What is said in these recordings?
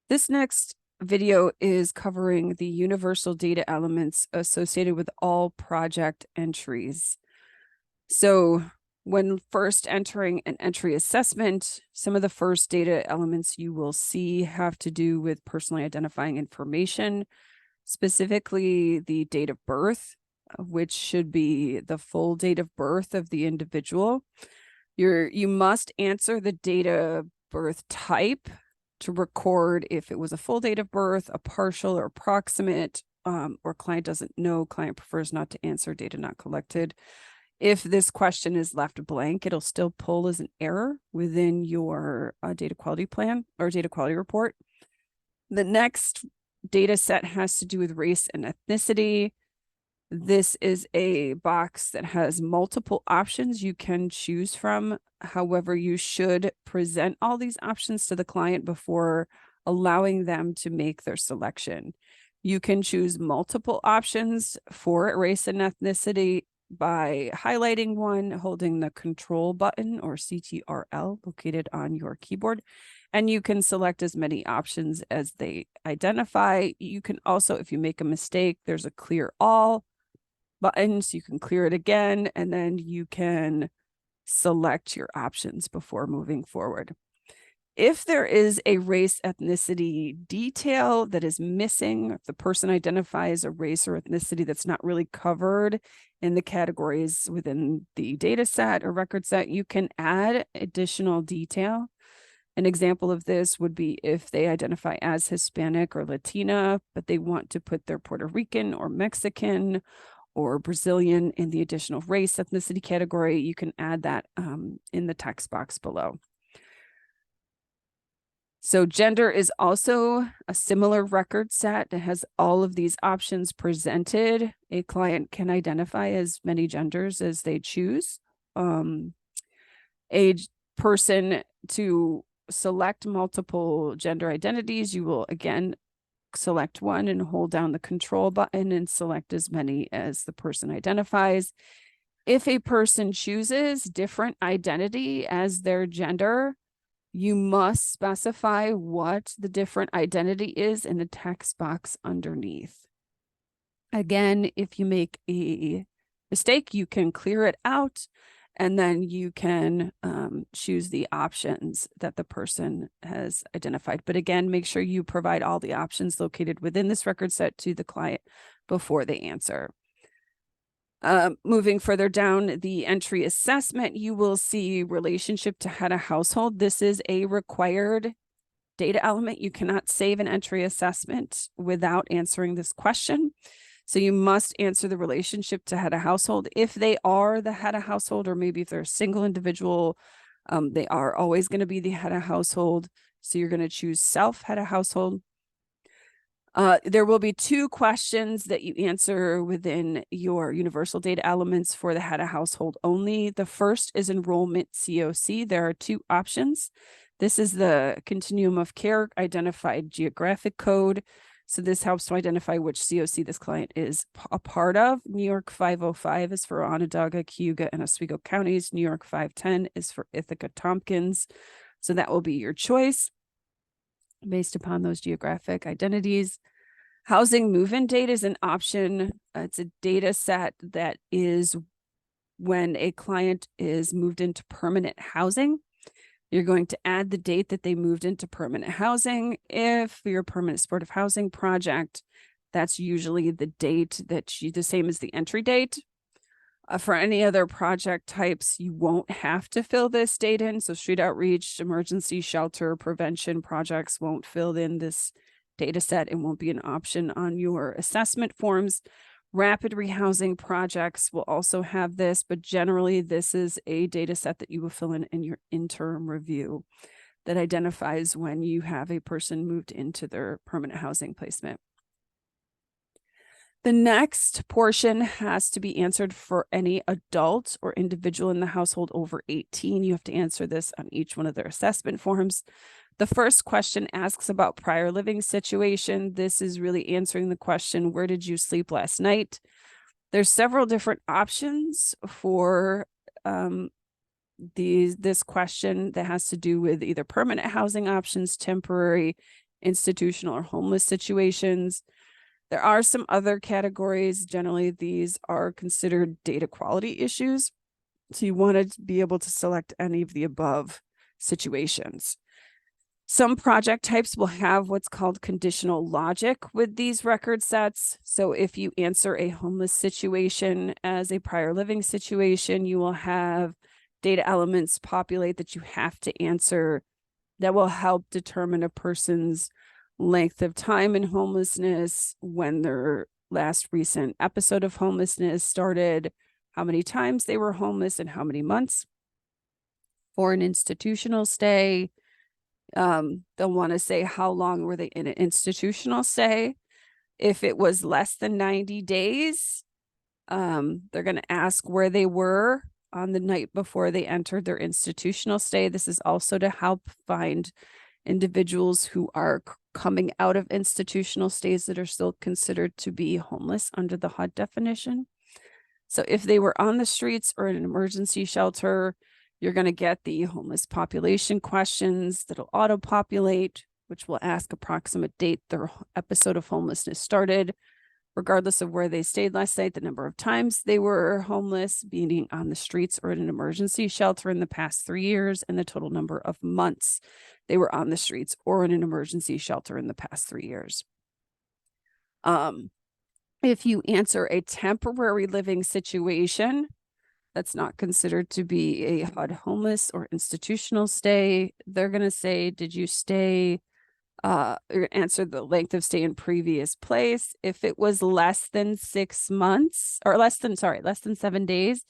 This next video is covering the universal data elements associated with all project entries. So when first entering an entry assessment, some of the first data elements you will see have to do with personally identifying information, specifically the date of birth, which should be the full date of birth of the individual. You must answer the date of birth type to record if it was a full date of birth, a partial or approximate, or client doesn't know, client prefers not to answer, data not collected. If this question is left blank, it'll still pull as an error within your data quality plan or data quality report. The next data set has to do with race and ethnicity. This is a box that has multiple options you can choose from. However, you should present all these options to the client before allowing them to make their selection. You can choose multiple options for race and ethnicity by highlighting one, holding the control button or CTRL located on your keyboard, and you can select as many options as they identify. You can also, if you make a mistake, there's a clear all button, so you can clear it again, and then you can select your options before moving forward. If there is a race ethnicity detail that is missing, if the person identifies a race or ethnicity that's not really covered in the categories within the data set or record set, you can add additional detail. An example of this would be if they identify as Hispanic or Latina, but they want to put their Puerto Rican or Mexican or Brazilian in the additional race ethnicity category, you can add that in the text box below. So gender is also a similar record set that has all of these options presented. A client can identify as many genders as they choose. A person to select multiple gender identities, you will again select one and hold down the control button and select as many as the person identifies. If a person chooses different identity as their gender, you must specify what the different identity is in the text box underneath. Again, if you make a mistake, you can clear it out, and then you can choose the options that the person has identified. But again, make sure you provide all the options located within this record set to the client before they answer. Moving further down the entry assessment, you will see relationship to head of household. This is a required data element. You cannot save an entry assessment without answering this question. So you must answer the relationship to head of household. If they are the head of household, or maybe if they're a single individual, they are always going to be the head of household. So you're going to choose self head of household. There will be two questions that you answer within your universal data elements for the head of household only. The first is enrollment COC. There are two options. This is the continuum of care identified geographic code. So this helps to identify which COC this client is a part of. New York 505 is for Onondaga, Cayuga, and Oswego counties. New York 510 is for Ithaca, Tompkins. So that will be your choice based upon those geographic identities. Housing move-in date is an option. It's a data set that is when a client is moved into permanent housing. You're going to add the date that they moved into permanent housing. If you're a permanent supportive housing project, that's usually the date that the same as the entry date. For any other project types, you won't have to fill this date in. So street outreach, emergency shelter, prevention projects won't fill in this data set and won't be an option on your assessment forms. Rapid rehousing projects will also have this, but generally this is a data set that you will fill in your interim review that identifies when you have a person moved into their permanent housing placement. The next portion has to be answered for any adult or individual in the household over 18. You have to answer this on each one of their assessment forms. The first question asks about prior living situation. This is really answering the question, where did you sleep last night? There's several different options for this question that has to do with either permanent housing options, temporary, institutional or homeless situations. There are some other categories. Generally, these are considered data quality issues. So you want to be able to select any of the above situations. Some project types will have what's called conditional logic with these record sets. So if you answer a homeless situation as a prior living situation, you will have data elements populate that you have to answer that will help determine a person's length of time in homelessness, when their last recent episode of homelessness started, how many times they were homeless, and how many months. For an institutional stay, they'll want to say how long were they in an institutional stay. If it was less than 90 days, they're going to ask where they were on the night before they entered their institutional stay. This is also to help find individuals who are coming out of institutional stays that are still considered to be homeless under the HUD definition. So if they were on the streets or in an emergency shelter, you're going to get the homeless population questions that'll auto-populate, which will ask approximate date their episode of homelessness started, regardless of where they stayed last night, the number of times they were homeless, being on the streets or in an emergency shelter in the past 3 years, and the total number of months they were on the streets or in an emergency shelter in the past 3 years. If you answer a temporary living situation, that's not considered to be a HUD homeless or institutional stay, they're going to say, did you stay, answer the length of stay in previous place. If it was less than 6 months or less than 7 days,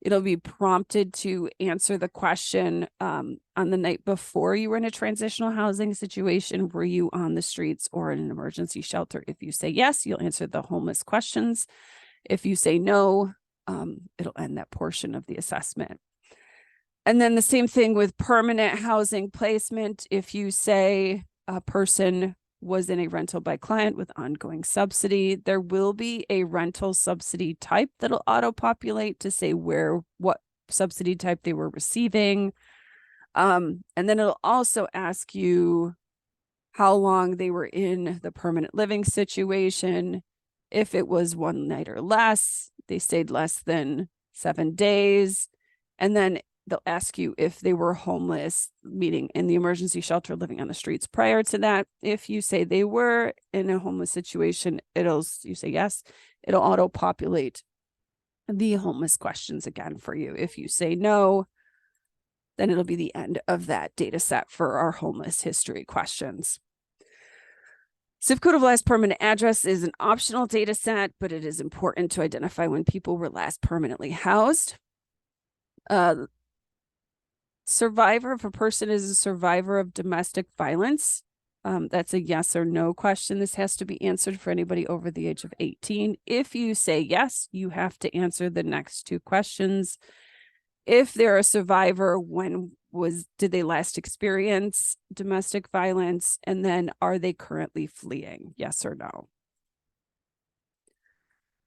it'll be prompted to answer the question on the night before you were in a transitional housing situation. Were you on the streets or in an emergency shelter? If you say yes, you'll answer the homeless questions. If you say no, it'll end that portion of the assessment. And then the same thing with permanent housing placement. If you say a person was in a rental by client with ongoing subsidy, there will be a rental subsidy type that'll auto-populate to say what subsidy type they were receiving. And then it'll also ask you how long they were in the permanent living situation. If it was 1 night or less, they stayed less than 7 days. And then they'll ask you if they were homeless, meaning in the emergency shelter, living on the streets prior to that. If you say they were in a homeless situation, you say yes, it'll auto-populate the homeless questions again for you. If you say no, then it'll be the end of that data set for our homeless history questions. Zip code of last permanent address is an optional data set, but it is important to identify when people were last permanently housed. Survivor, if a person is a survivor of domestic violence, that's a yes or no question. This has to be answered for anybody over the age of 18. If you say yes, you have to answer the next 2 questions. If they're a survivor, did they last experience domestic violence? And then are they currently fleeing? Yes or no.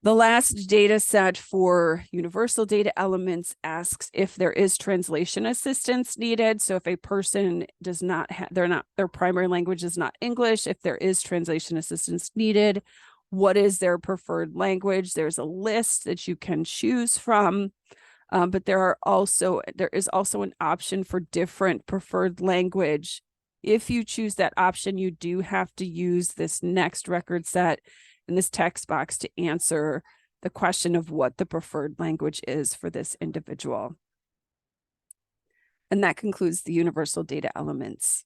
The last data set for universal data elements asks if there is translation assistance needed. So if a person does not have, their primary language is not English, if there is translation assistance needed, what is their preferred language? There's a list that you can choose from. But there is also an option for different preferred language. If you choose that option, you do have to use this next record set in this text box to answer the question of what the preferred language is for this individual. And that concludes the universal data elements